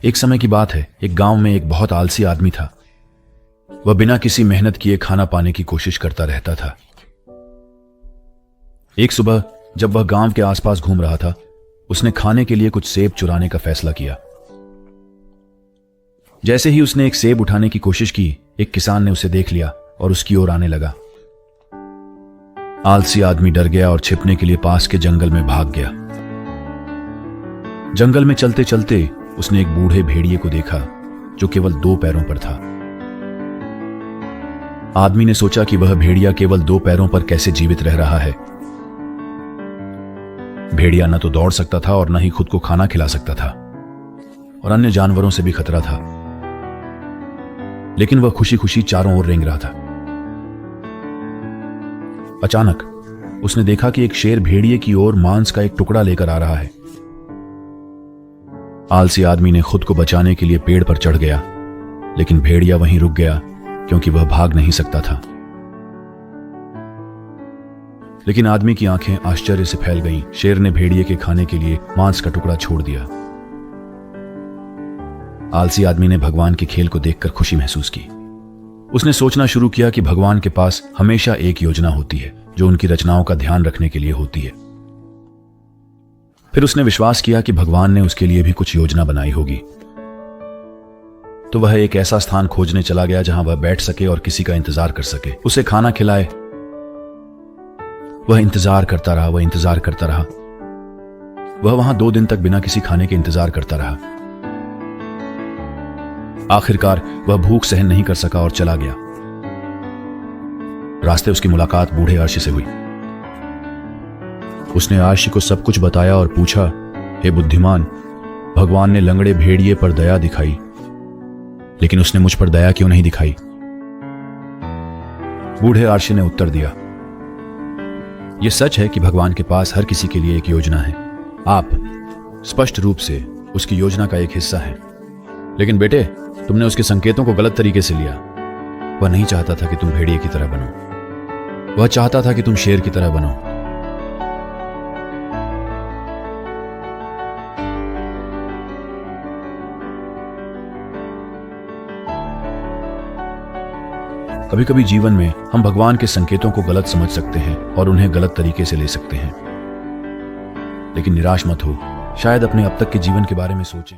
एक समय की बात है, एक गांव में एक बहुत आलसी आदमी था। वह बिना किसी मेहनत किए खाना पाने की कोशिश करता रहता था। एक सुबह जब वह गांव के आसपास घूम रहा था, उसने खाने के लिए कुछ सेब चुराने का फैसला किया। जैसे ही उसने एक सेब उठाने की कोशिश की, एक किसान ने उसे देख लिया और उसकी ओर आने लगा। आलसी आदमी डर गया और छिपने के लिए पास के जंगल में भाग गया। जंगल में चलते चलते उसने एक बूढ़े भेड़िए को देखा जो केवल 2 पैरों पर था। आदमी ने सोचा कि वह भेड़िया केवल 2 पैरों पर कैसे जीवित रह रहा है। भेड़िया न तो दौड़ सकता था और न ही खुद को खाना खिला सकता था, और अन्य जानवरों से भी खतरा था। लेकिन वह खुशी खुशी चारों ओर रेंग रहा था। अचानक उसने देखा कि एक शेर भेड़िए की ओर मांस का एक टुकड़ा लेकर आ रहा है। आलसी आदमी ने खुद को बचाने के लिए पेड़ पर चढ़ गया, लेकिन भेड़िया वहीं रुक गया क्योंकि वह भाग नहीं सकता था। लेकिन आदमी की आंखें आश्चर्य से फैल गईं। शेर ने भेड़िए के खाने के लिए मांस का टुकड़ा छोड़ दिया। आलसी आदमी ने भगवान के खेल को देखकर खुशी महसूस की। उसने सोचना शुरू किया कि भगवान के पास हमेशा एक योजना होती है जो उनकी रचनाओं का ध्यान रखने के लिए होती है। फिर उसने विश्वास किया कि भगवान ने उसके लिए भी कुछ योजना बनाई होगी। तो वह एक ऐसा स्थान खोजने चला गया जहां वह बैठ सके और किसी का इंतजार कर सके, उसे खाना खिलाए। वह इंतजार करता रहा, वह इंतजार करता रहा। वह वहां 2 दिन तक बिना किसी खाने के इंतजार करता रहा। आखिरकार वह भूख सहन नहीं कर सका और चला गया। रास्ते उसकी मुलाकात बूढ़े आर्षि से हुई। उसने आर्षि को सब कुछ बताया और पूछा, हे बुद्धिमान, भगवान ने लंगड़े भेड़िए पर दया दिखाई, लेकिन उसने मुझ पर दया क्यों नहीं दिखाई? बूढ़े आर्षि ने उत्तर दिया, यह सच है कि भगवान के पास हर किसी के लिए एक योजना है। आप स्पष्ट रूप से उसकी योजना का एक हिस्सा हैं। लेकिन बेटे, तुमने उसके संकेतों को गलत तरीके से लिया। वह नहीं चाहता था कि तुम भेड़िए की तरह बनो, वह चाहता था कि तुम शेर की तरह बनो। कभी कभी जीवन में हम भगवान के संकेतों को गलत समझ सकते हैं और उन्हें गलत तरीके से ले सकते हैं। लेकिन निराश मत हो, शायद अपने अब तक के जीवन के बारे में सोचें।